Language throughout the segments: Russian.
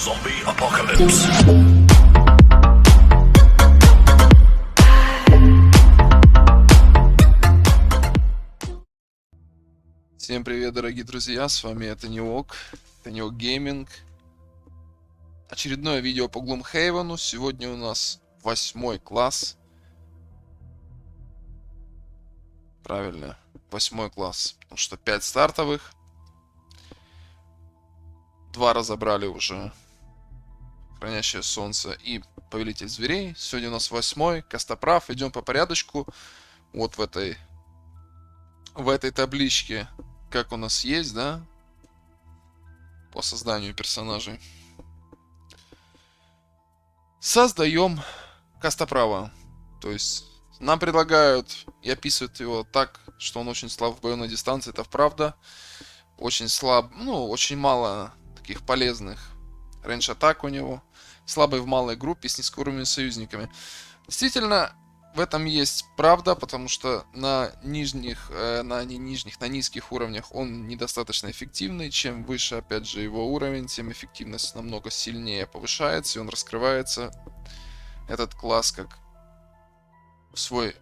Zombie apocalypse. Всем привет, дорогие друзья, с вами Таниок Гейминг. Очередное видео по Gloomhaven. Сегодня у нас 8 класс. Правильно, 8 класс, потому что 5 стартовых. 2 разобрали уже. Хранящее солнце и Повелитель зверей. Сегодня у нас 8, Костоправ. Идем по порядочку. Вот в этой табличке, как у нас есть, да, по созданию персонажей. Создаем Костоправа. То есть нам предлагают и описывают его так, что он очень слаб в бою на дистанции. Это правда. Очень слаб, очень мало таких полезных рейндж атак у него. Слабый в малой группе с низкоуровневыми союзниками. Действительно, в этом есть правда, потому что на низких уровнях он недостаточно эффективный. Чем выше, опять же, его уровень, тем эффективность намного сильнее повышается, и он раскрывается, этот класс, как свой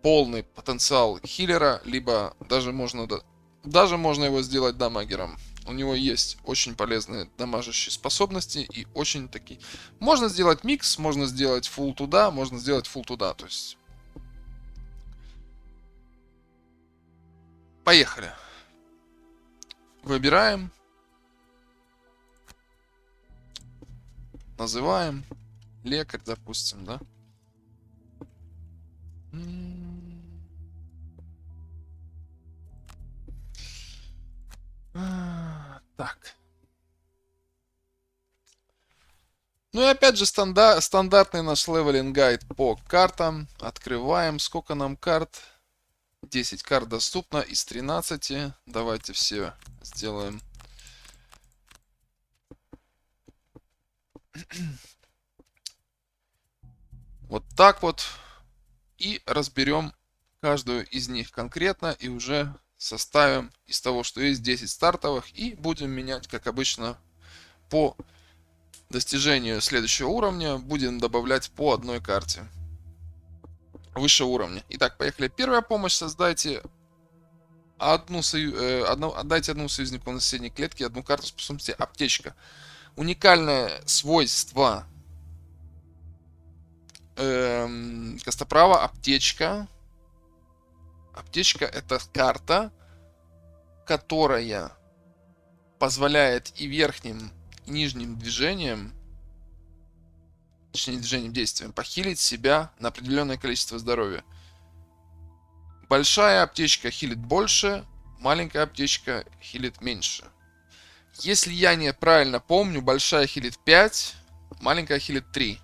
полный потенциал хиллера, либо даже можно его сделать дамагером. У него есть очень полезные дамажащие способности и очень такие... Можно сделать микс, можно сделать фулл туда, можно сделать фулл туда. То есть... Поехали. Выбираем. Называем. Лекарь, допустим, да? Так. Ну и опять же стандартный наш левелинг гайд по картам. Открываем. Сколько нам карт? 10 карт доступно из 13. Давайте все сделаем. Вот так вот. И разберем каждую из них конкретно. И уже составим из того, что есть 10 стартовых. И будем менять, как обычно, по достижению следующего уровня. Будем добавлять по одной карте выше уровня. Итак, поехали. Первая помощь. Создайте отдайте одному союзнику на соседней клетке одну карту способности аптечка. Уникальное свойство Костоправа аптечка. Аптечка — это карта, которая позволяет и верхним, и нижним движением, точнее движением, действием, похилить себя на определенное количество здоровья. Большая аптечка хилит больше, маленькая аптечка хилит меньше. Если я неправильно помню, большая хилит 5, маленькая хилит 3.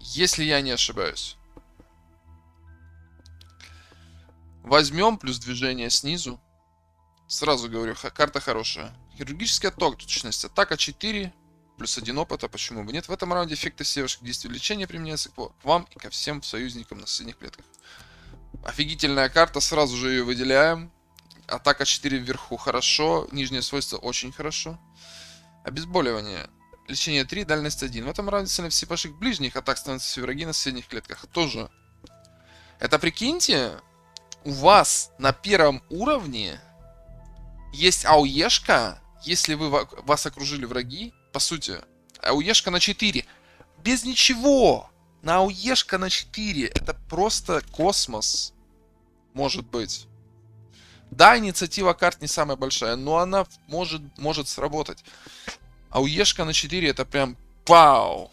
Если я не ошибаюсь. Возьмем плюс движение снизу. Сразу говорю, карта хорошая. Хирургическая точность. Атака 4, плюс 1 опыта. Почему бы нет? В этом раунде эффекты всех ваших действий лечения применяются к вам и ко всем союзникам на соседних клетках. Офигительная карта, сразу же ее выделяем. Атака 4 вверху хорошо, нижнее свойство очень хорошо. Обезболивание. Лечение 3, дальность 1. В этом раунде цены всех ваших ближних атак становятся все враги на соседних клетках. Тоже. Это прикиньте, у вас на первом уровне есть АОЕшка, если вас окружили враги, по сути, АОЕшка на 4. Без ничего. На АОЕшка на 4. Это просто космос. Может быть. Да, инициатива карт не самая большая, но она может сработать. АОЕшка на 4 это прям вау.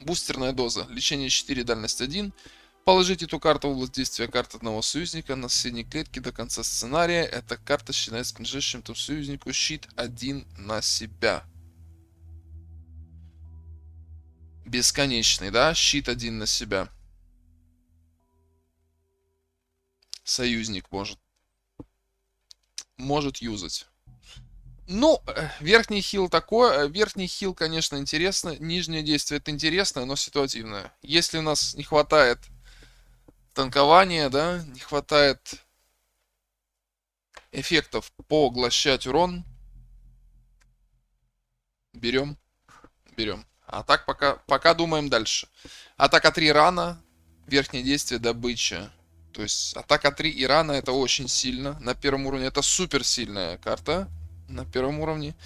Бустерная доза. Лечение 4, дальность 1. Положите эту карту в область действия карты одного союзника на соседней клетке до конца сценария. Эта карта считается принадлежащим этому союзнику. Щит 1 на себя. Бесконечный, да? Щит 1 на себя. Союзник может юзать. Ну, верхний хил такой. Верхний хил, конечно, интересно. Нижнее действие это интересно, но ситуативное. Если у нас не хватает танкования, да, не хватает эффектов поглощать урон, Берем. Берем. А так пока думаем дальше. Атака 3 рана. Верхнее действие добыча. То есть атака 3 и рана это очень сильно. На первом уровне это супер сильная карта. На первом уровне.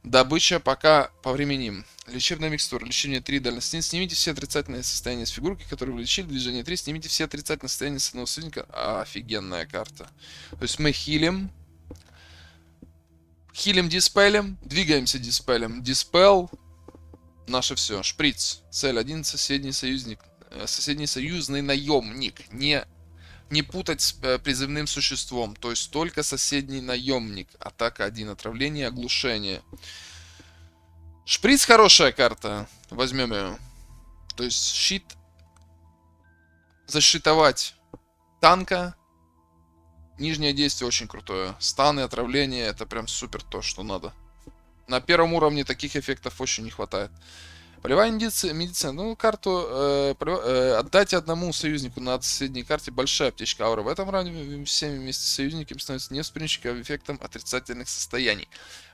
Добыча пока повременим. Лечебная микстура. Лечение 3 дальность. Снимите все отрицательные состояния с фигурки, которые вы лечили. Движение 3. Снимите все отрицательные состояния с одного союзника. Офигенная карта. То есть мы хилим. Хилим, диспелем. Двигаемся диспелем. Диспел. Наше все. Шприц. Цель 1. Соседний союзник. Соседний союзный наемник. Не путать с призывным существом. То есть только соседний наемник. Атака 1. Отравление, оглушение. Шприц хорошая карта. Возьмем ее. То есть щит. Защитовать танка. Нижнее действие очень крутое. Станы, отравление. Это прям супер то, что надо. На первом уровне таких эффектов очень не хватает. Полевая медицина. Ну, карту отдать одному союзнику на соседней карте. Большая аптечка ауры. В этом раунде всеми вместе с союзниками становятся невосприимчивыми к эффектам отрицательных состояний.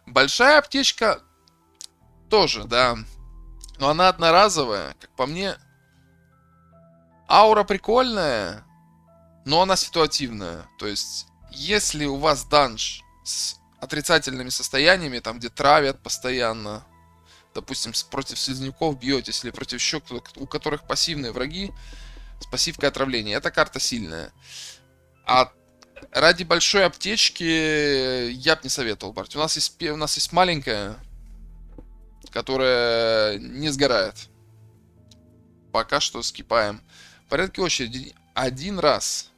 Большая аптечка тоже, да. Но она одноразовая. Как по мне, аура прикольная, но она ситуативная. То есть, если у вас данж с отрицательными состояниями, там где травят постоянно, допустим, против слизняков бьетесь, или против еще кто-то, у которых пассивные враги, с пассивкой отравления, эта карта сильная. А ради большой аптечки я бы не советовал брать. У нас есть маленькая, которая не сгорает. Пока что скипаем. В порядке очереди. Один раз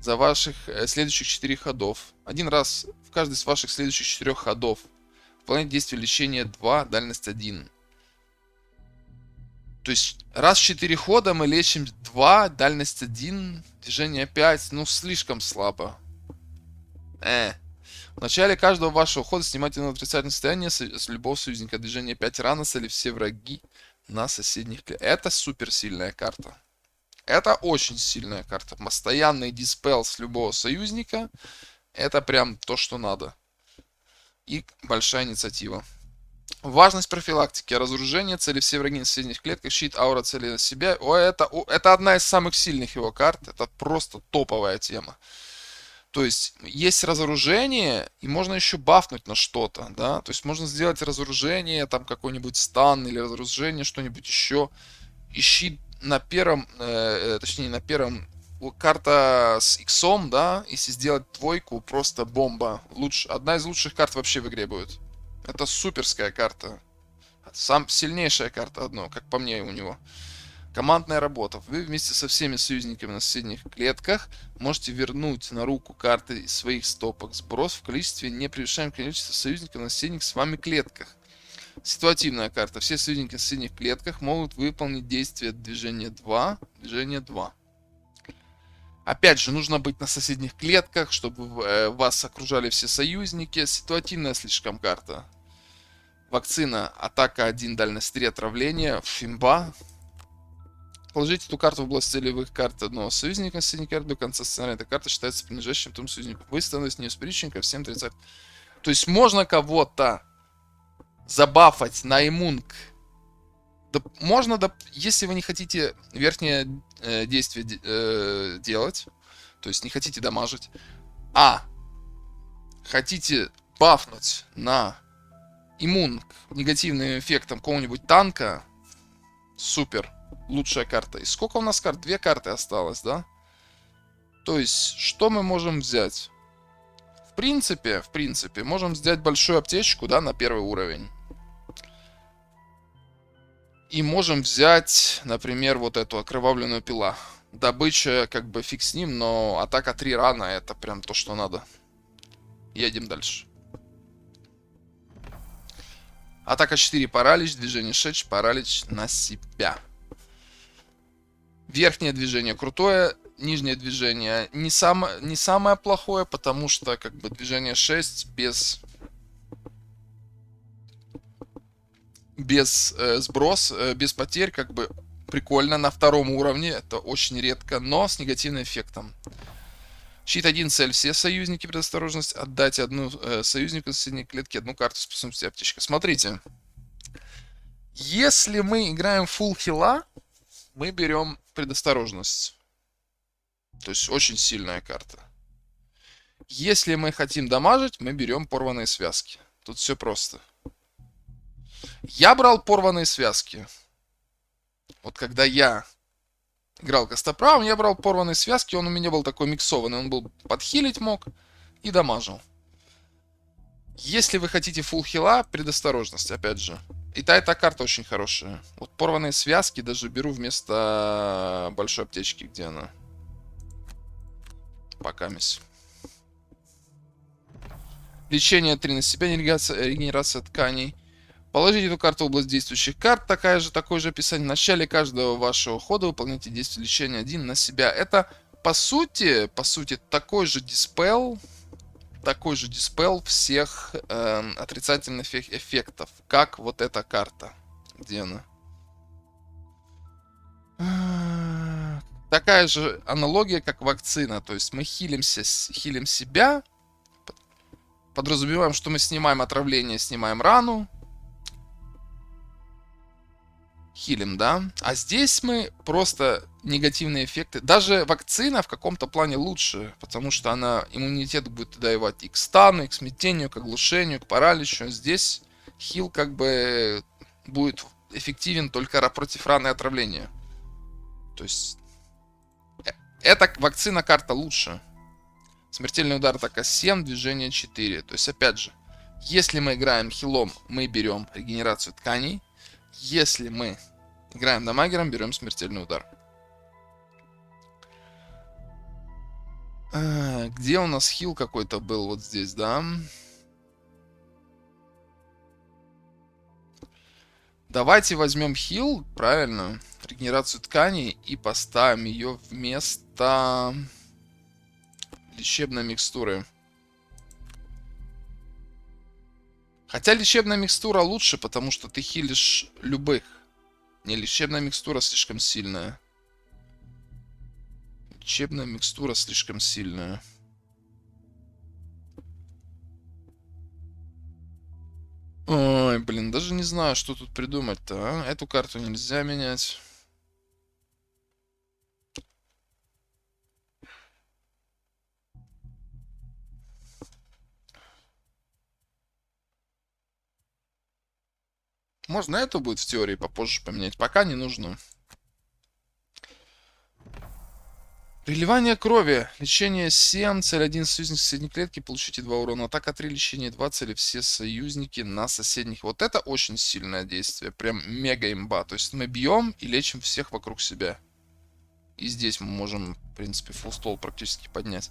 за ваших следующих 4 ходов. Один раз в каждый из ваших следующих 4 ходов. Выполнять действие лечения 2, дальность 1. То есть раз в 4 хода мы лечим 2, дальность 1, движение 5. Ну, слишком слабо. В начале каждого вашего хода снимайте на отрицательное состояние с любого союзника. Движение 5 раносали все враги на соседних клетках. Это супер сильная карта. Это очень сильная карта. Постоянный диспел с любого союзника. Это прям то, что надо. И большая инициатива. Важность профилактики. Разоружение, цели все враги на соседних клетках, щит, аура, цели на себя. Это одна из самых сильных его карт. Это просто топовая тема. То есть есть разоружение, и можно еще бафнуть на что-то, да. То есть можно сделать разоружение, там какой-нибудь стан или разоружение, что-нибудь еще. И щит на первом, точнее на первом, карта с иксом, да, если сделать двойку, просто бомба. Одна из лучших карт вообще в игре будет. Это суперская карта. Сильнейшая карта одно, как по мне у него. Командная работа. Вы вместе со всеми союзниками на соседних клетках можете вернуть на руку карты из своих стопок сброс в количестве, не превышающем количество союзников на соседних с вами клетках. Ситуативная карта. Все союзники на соседних клетках могут выполнить действие движения 2. Движение 2. Опять же, нужно быть на соседних клетках, чтобы вас окружали все союзники. Ситуативная слишком карта. Вакцина. Атака 1, дальность 3, отравление. Фимба. Положите эту карту в область целевых карт одного союзника на соседней карте до конца сценария. Эта карта считается принадлежащим тому союзнику. Вы становитесь неуспешным ко всем 30. То есть можно кого-то забафать на иммунг. Да, можно, если вы не хотите верхнее действие делать, то есть не хотите дамажить, а хотите бафнуть на иммунг негативным эффектом какого-нибудь танка, супер, лучшая карта. И сколько у нас карт? 2 карты осталось, да? То есть, что мы можем взять? В принципе, можем взять большую аптечку, да, на первый уровень. И можем взять, например, вот эту окровавленную пила. Добыча, как бы фиг с ним, но атака 3 рана, это прям то, что надо. Едем дальше. Атака 4 паралич, движение 6, паралич на себя. Верхнее движение крутое, нижнее движение не самое плохое, потому что как бы движение 6 без сброс, без потерь, как бы прикольно на втором уровне, это очень редко, но с негативным эффектом. Щит 1, цель все союзники, предосторожность, отдать одну союзнику на соседней клетке одну карту способности аптечка. Смотрите, Если мы играем full хила, мы берем предосторожность. То есть очень сильная карта. Если мы хотим дамажить, мы берем порванные связки. Тут все просто. Я брал порванные связки. Вот когда я играл костоправом, я брал порванные связки. Он у меня был такой миксованный. Он был подхилить мог и дамажил. Если вы хотите фулл хила, предосторожность, опять же. И та карта очень хорошая. Вот порванные связки даже беру вместо большой аптечки, где она. Покамись. Лечение 3 на себя, регенерация тканей. Положите эту карту в область действующих карт. Такое же описание. В начале каждого вашего хода выполняйте действие лечения 1 на себя. Это по сути, такой же диспел всех отрицательных эффектов, как вот эта карта. Где она? Такая же аналогия, как вакцина. То есть мы хилим себя, подразумеваем, что мы снимаем отравление, снимаем рану, хилим, да? А здесь мы просто негативные эффекты. Даже вакцина в каком-то плане лучше, потому что она иммунитет будет давать и к стану, и к смятению, к оглушению, к параличу. Здесь хил как бы будет эффективен только против раны и отравления. То есть эта вакцина карта лучше. Смертельный удар атака 7, движение 4. То есть опять же, если мы играем хилом, мы берем регенерацию тканей. Если мы играем дамагером, берем смертельный удар. Где у нас хил какой-то был? Вот здесь, да? Давайте возьмем хил, правильно, регенерацию тканей и поставим ее вместо лечебной микстуры. Хотя лечебная микстура лучше, потому что ты хилишь любых. Не, лечебная микстура слишком сильная. Лечебная микстура слишком сильная. Ой, блин, даже не знаю, что тут придумать-то, а? Эту карту нельзя менять. Можно эту будет в теории попозже поменять. Пока не нужно. Переливание крови. Лечение 7. Цель 1. Союзник соседней клетки. Получите 2 урона. Атака 3. Лечение 2. Цели все союзники на соседних. Вот это очень сильное действие. Прям мега имба. То есть мы бьем и лечим всех вокруг себя. И здесь мы можем, в принципе, фулл стол практически поднять.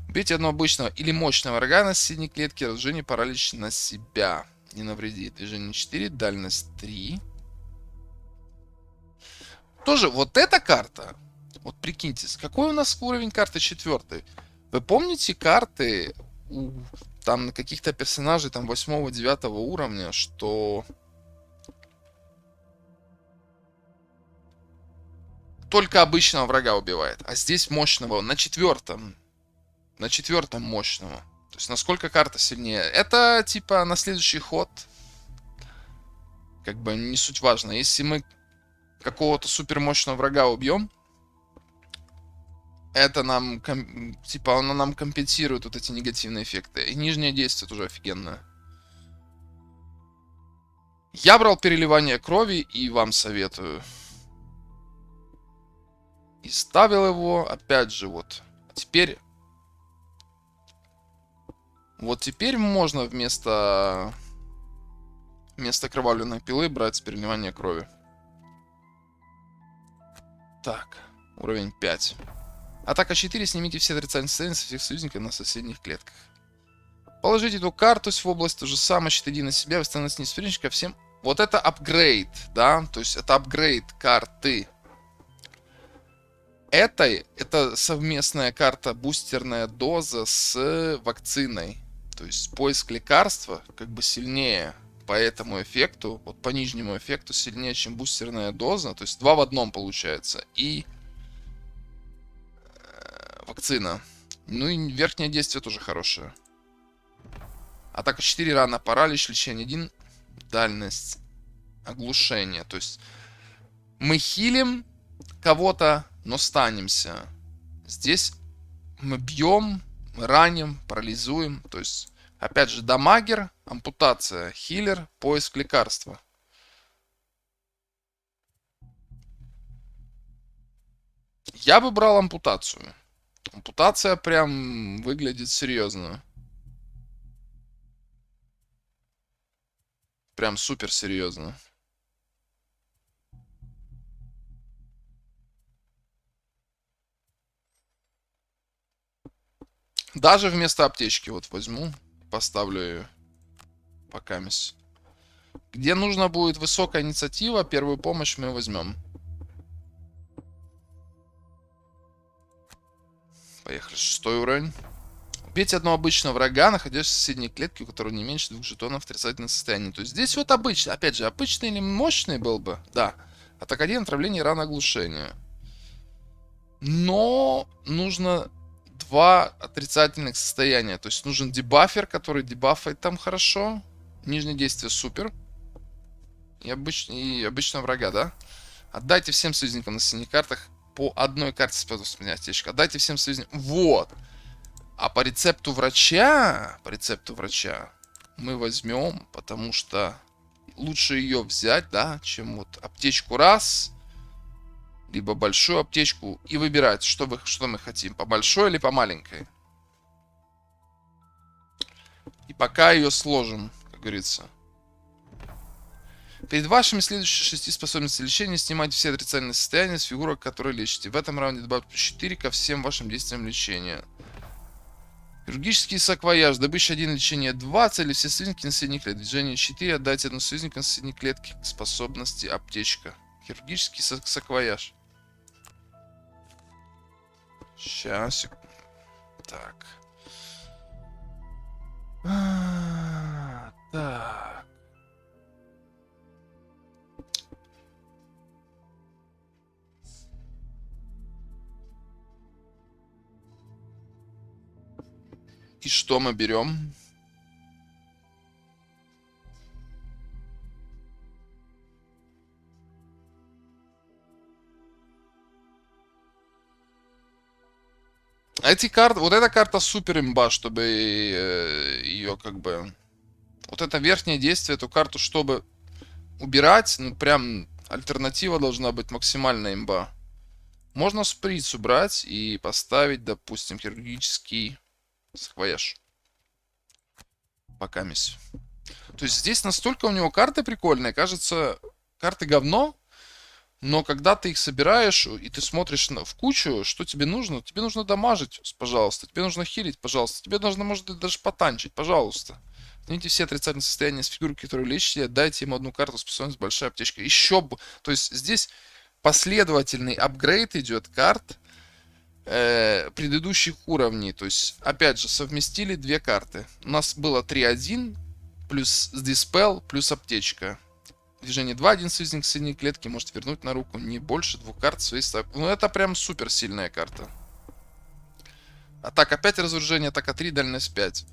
Убейте одного обычного или мощного врага на соседней клетке. Разжение паралич на себя. Не навреди. Движение 4. Дальность 3. Тоже вот эта карта. Вот прикиньте, какой у нас уровень карты 4? Вы помните карты там на каких-то персонажей там 8-9 уровня, что только обычного врага убивает, а здесь мощного на 4-м. На 4-м мощного. То есть насколько карта сильнее. Это типа на следующий ход. Как бы не суть важно. Если мы какого-то супер мощного врага убьем, это нам, типа, оно нам компенсирует вот эти негативные эффекты. И нижнее действие тоже офигенное. Я брал переливание крови и вам советую. И ставил его, опять же, вот. Теперь... Вот теперь можно вместо кровавленной пилы брать переливание крови. Так, уровень 5. Атака 4. Снимите все отрицательные состояния со всех союзников на соседних клетках. Положите эту карту в область, то же самое, щит 1 на себя, восстановите низ соперничка всем. Вот это апгрейд, да, то есть это апгрейд карты. Это совместная карта, бустерная доза с вакциной. То есть поиск лекарства как бы сильнее по этому эффекту, вот по нижнему эффекту сильнее, чем бустерная доза. То есть 2 в 1 получается. И вакцина. Ну и верхнее действие тоже хорошее. Атака 4, рана, паралич, лечение 1, дальность оглушение. То есть мы хилим кого-то, но станемся. Здесь мы бьем, раним, парализуем. То есть, опять же, дамагер, ампутация, хилер, поиск лекарства. Я бы брал ампутацию. Ампутация прям выглядит серьезно. Прям супер серьезно. Даже вместо аптечки вот возьму, поставлю ее пока мисс. Где нужна будет высокая инициатива, первую помощь мы возьмем. Поехали, 6-й уровень. Убейте одного обычного врага, находящегося в соседней клетке, у которого не меньше 2 жетонов в отрицательном состоянии. То есть здесь вот обычно, опять же, обычный или мощный был бы, да. Атака 1, отравление, рана, оглушение. Но нужно 2 отрицательных состояния. То есть нужен дебафер, который дебафает там хорошо. Нижнее действие супер. И обычного врага, да? Отдайте всем союзникам на синих картах по одной карте способности аптечка. Отдайте всем союзникам. Вот. А по рецепту врача мы возьмем, потому что лучше ее взять, да, чем вот аптечку раз, либо большую аптечку и выбирать, что мы хотим, по большой или по маленькой. И пока ее сложим, как говорится. Перед вашими следующими 6 способностями лечения снимайте все отрицательные состояния с фигурок, которые лечите. В этом раунде добавьте 4 ко всем вашим действиям лечения. Хирургический саквояж. Добыча 1, лечение 2. Цели все союзники на соседней клетке. Движение 4. Отдайте одну союзника на соседней клетке. Способности аптечка. Хирургический саквояж. Сейчас. Так. Так. И что мы берем? Эти карты, вот эта карта супер имба, чтобы ее как бы... Вот это верхнее действие, эту карту, чтобы убирать, ну прям альтернатива должна быть максимальная имба. Можно шприц убрать и поставить, допустим, хирургический саквояж. Пока мисс. То есть здесь настолько у него карты прикольные, кажется, карты говно. Но когда ты их собираешь, и ты смотришь в кучу, что тебе нужно? Тебе нужно дамажить, пожалуйста. Тебе нужно хилить, пожалуйста. Тебе нужно, может быть, даже потанчить, пожалуйста. Снимите все отрицательные состояния с фигурки, которые лечите, отдайте им одну карту способность большая аптечка. Еще бы. То есть здесь последовательный апгрейд идет карт предыдущих уровней. То есть, опять же, совместили 2 карты. У нас было 3-1, плюс Dispel, плюс аптечка. Движение 2, один союзник соседней клетки может вернуть на руку не больше 2 карт своей ставки. Ну, это прям супер сильная карта. Атака 5, разоружение, атака 3, дальность 5.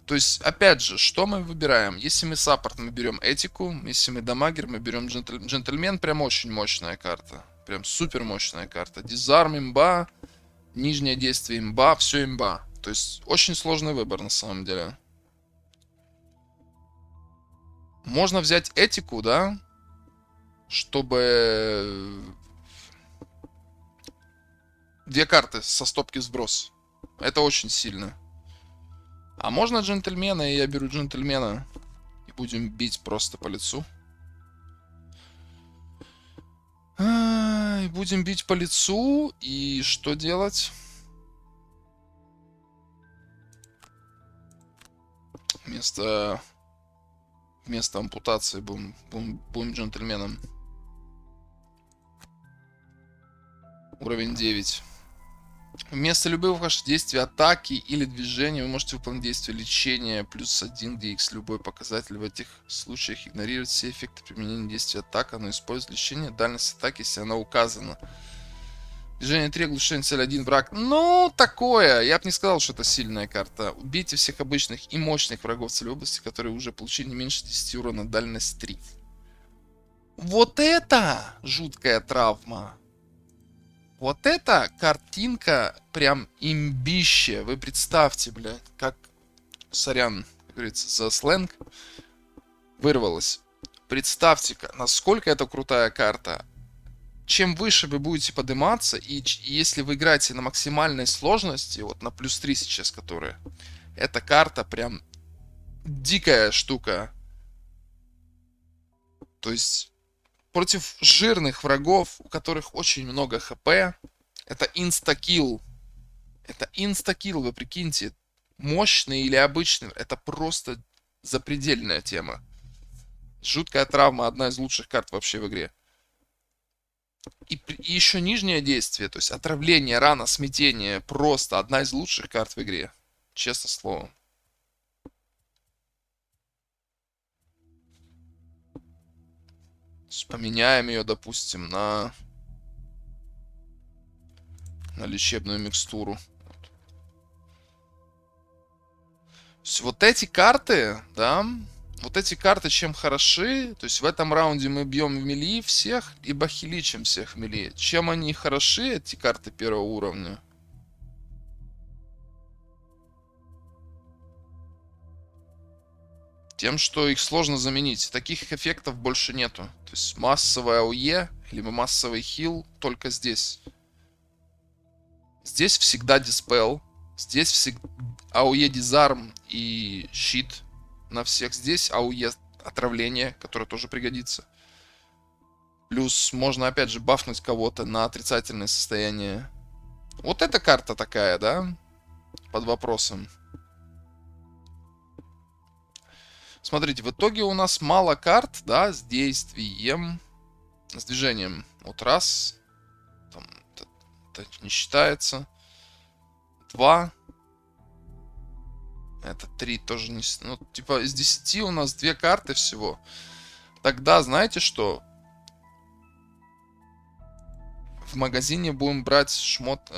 То есть, опять же, что мы выбираем? Если мы саппорт, мы берем этику. Если мы дамагер, мы берем джентльмен. Прям очень мощная карта. Прям супер мощная карта. Дизарм имба. Нижнее действие имба. Все имба. То есть, очень сложный выбор на самом деле. Можно взять этику, да, чтобы 2 карты со стопки сброс. Это очень сильно. А можно джентльмена, и я беру джентльмена. И будем бить просто по лицу. И будем бить по лицу. И что делать? Вместо ампутации будем джентльменом. Уровень 9. Вместо любых ваших действий, атаки или движения вы можете выполнить действие лечения +1, где x любой показатель. В этих случаях игнорировать все эффекты применения действия атака, но использовать лечение, дальность атаки, если она указана. Движение 3, оглушение, цель 1, враг. Ну, такое. Я бы не сказал, что это сильная карта. Убейте всех обычных и мощных врагов целевой области, которые уже получили не меньше 10 урона, дальность 3. Вот это жуткая травма. Вот эта картинка прям имбище. Вы представьте, блядь, как, сорян, как говорится, за сленг, вырвалось. Представьте-ка, насколько это крутая карта. Чем выше вы будете подниматься, и если вы играете на максимальной сложности, вот на +3 сейчас, которая, эта карта прям дикая штука. То есть против жирных врагов, у которых очень много хп, это инстакилл. Это инстакилл, вы прикиньте. Мощный или обычный, это просто запредельная тема. Жуткая травма, одна из лучших карт вообще в игре. И еще нижнее действие, то есть отравление, рана, смятение, просто одна из лучших карт в игре. Честно слово. Поменяем ее, допустим, на лечебную микстуру. То есть вот эти карты, да, вот эти карты чем хороши, то есть в этом раунде мы бьем в мили всех, либо хиличим всех в мили. Чем они хороши, эти карты первого уровня? Тем, что их сложно заменить. Таких эффектов больше нету. То есть массовая АОЕ, либо массовый хил только здесь. Здесь всегда диспел. Здесь всегда АОЕ дизарм и щит на всех. Здесь АОЕ отравление, которое тоже пригодится. Плюс можно опять же бафнуть кого-то на отрицательное состояние. Вот эта карта такая, да? Под вопросом. Смотрите, в итоге у нас мало карт, да, с действием, с движением. Вот раз, там, это не считается. 2. Это 3 тоже не... Ну, типа, из 10 у нас 2 карты всего. Тогда, знаете что? В магазине будем брать шмот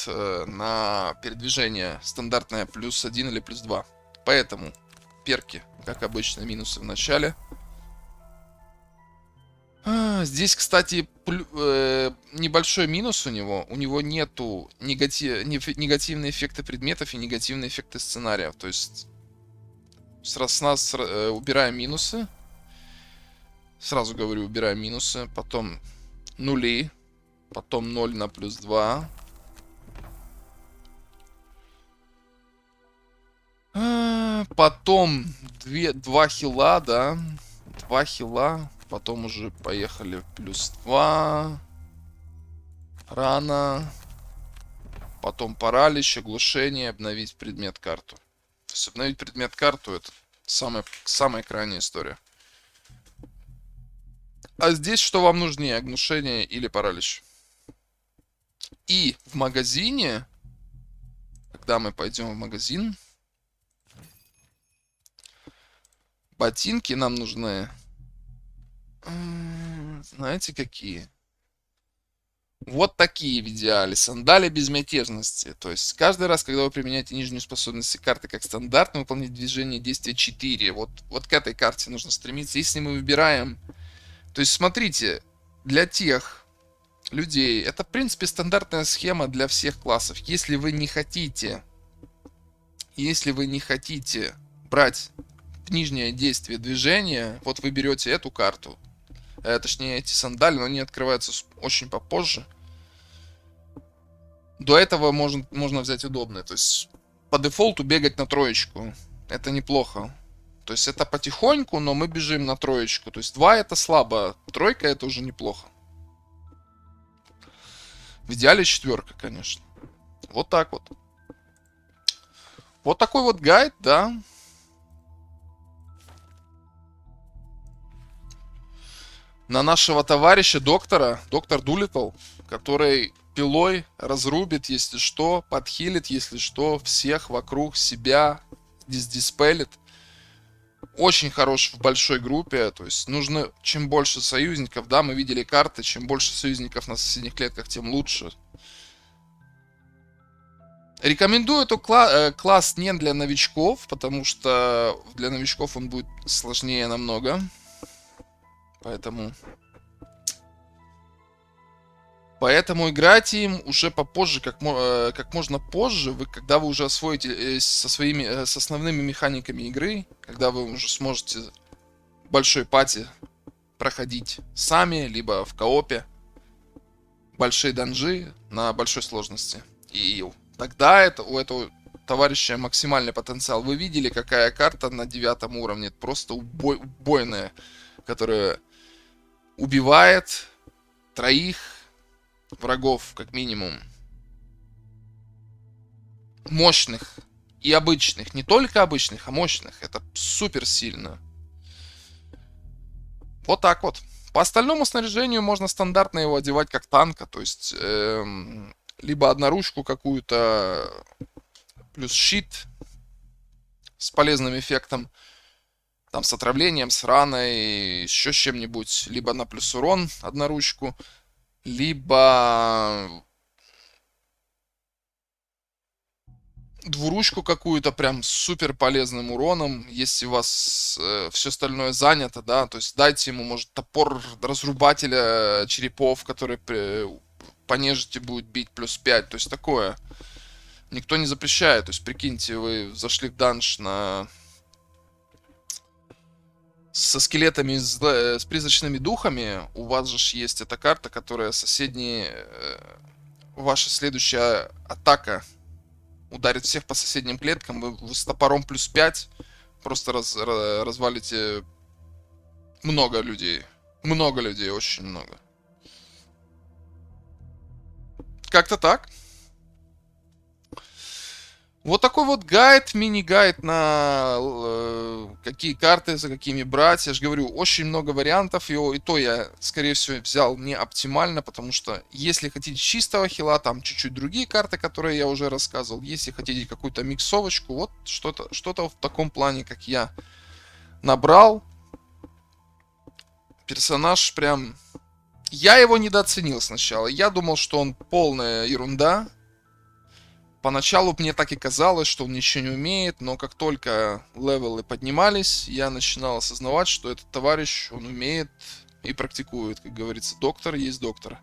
на передвижение. Стандартное +1 или +2. Поэтому перки, как обычно, минусы в начале. Здесь, кстати, небольшой минус у него. У него нету негативные эффекты предметов и негативные эффекты сценария. То есть с нас убираем минусы. Сразу говорю, убираем минусы. Потом нули. Потом 0 на +2. Потом 2 хила, да. 2 хила. Потом уже поехали +2. Рана. Потом паралич, оглушение, обновить предмет карту. То есть обновить предмет карту это самая крайняя история. А здесь что вам нужнее, оглушение или паралич? И в магазине, когда мы пойдем в магазин, ботинки нам нужны. Знаете какие? Вот такие в идеале. Сандали безмятежности. То есть каждый раз, когда вы применяете нижнюю способность карты как стандартно выполнять движение действия 4, вот к этой карте нужно стремиться. Если мы выбираем... То есть смотрите, для тех людей, это в принципе стандартная схема для всех классов. Если вы не хотите брать нижнее действие движения, вот вы берете эту карту. Точнее, эти сандали, но они открываются очень попозже. До этого можно взять удобное. То есть по дефолту бегать на троечку. Это неплохо. То есть это потихоньку, но мы бежим на троечку. То есть 2 это слабо, тройка это уже неплохо. В идеале 4, конечно. Вот так вот. Вот такой вот гайд, да. На нашего товарища доктора, доктор Дулиттл, который пилой разрубит, если что, подхилит, если что, всех вокруг себя, диспелит. Очень хорош в большой группе, то есть нужно чем больше союзников, да, мы видели карты, чем больше союзников на соседних клетках, тем лучше. Рекомендую эту класс не для новичков, потому что для новичков он будет сложнее намного. Поэтому играйте им уже попозже, как можно позже, когда вы уже освоите с основными механиками игры, когда вы уже сможете большой пати проходить сами, либо в коопе, большие данжи на большой сложности. И тогда у этого товарища максимальный потенциал. Вы видели, какая карта на 9 уровне? Это просто убойная, которая убивает 3 врагов, как минимум. Мощных и обычных. Не только обычных, а мощных. Это супер сильно. Вот так вот. По остальному снаряжению можно стандартно его одевать как танка. То есть, либо одноручку какую-то, плюс щит с полезным эффектом. Там с отравлением, с раной, еще с чем-нибудь. Либо на плюс урон одноручку. Либо двуручку какую-то прям с супер полезным уроном, если у вас все остальное занято, да, то есть дайте ему, может, топор разрубателя черепов, который по нежити будет бить плюс 5, то есть такое. Никто не запрещает, то есть прикиньте, вы зашли в данж со скелетами, с призрачными духами, у вас же есть эта карта, которая ваша следующая атака ударит всех по соседним клеткам, вы с топором плюс 5 просто развалите много людей. Много людей, очень много. Как-то так. Вот такой вот гайд, мини-гайд на какие карты, за какими брать. Я же говорю, очень много вариантов. И то я, скорее всего, взял не оптимально, потому что если хотите чистого хила, там чуть-чуть другие карты, которые я уже рассказывал. Если хотите какую-то миксовочку, вот что-то в таком плане, как я набрал. Персонаж прям... Я его недооценил сначала. Я думал, что он полная ерунда. Поначалу мне так и казалось, что он ничего не умеет, но как только левелы поднимались, я начинал осознавать, что этот товарищ, он умеет и практикует. Как говорится, доктор есть доктор.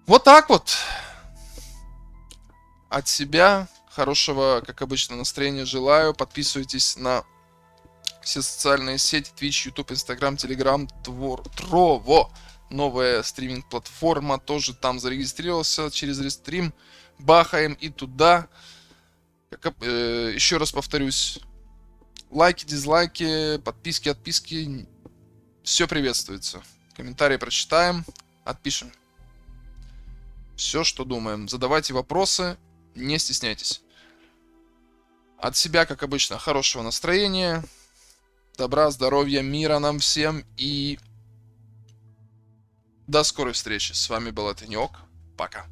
Вот так вот. От себя хорошего, как обычно, настроения желаю. Подписывайтесь на все социальные сети: Twitch, YouTube, Instagram, Telegram, Trovo. Новая стриминг-платформа. Тоже там зарегистрировался через рестрим. Бахаем и туда. Еще раз повторюсь. Лайки, дизлайки, подписки, отписки. Все приветствуется. Комментарии прочитаем, отпишем. Все, что думаем. Задавайте вопросы, не стесняйтесь. От себя, как обычно, хорошего настроения. Добра, здоровья, мира нам всем. И до скорой встречи. С вами был Танек. Пока.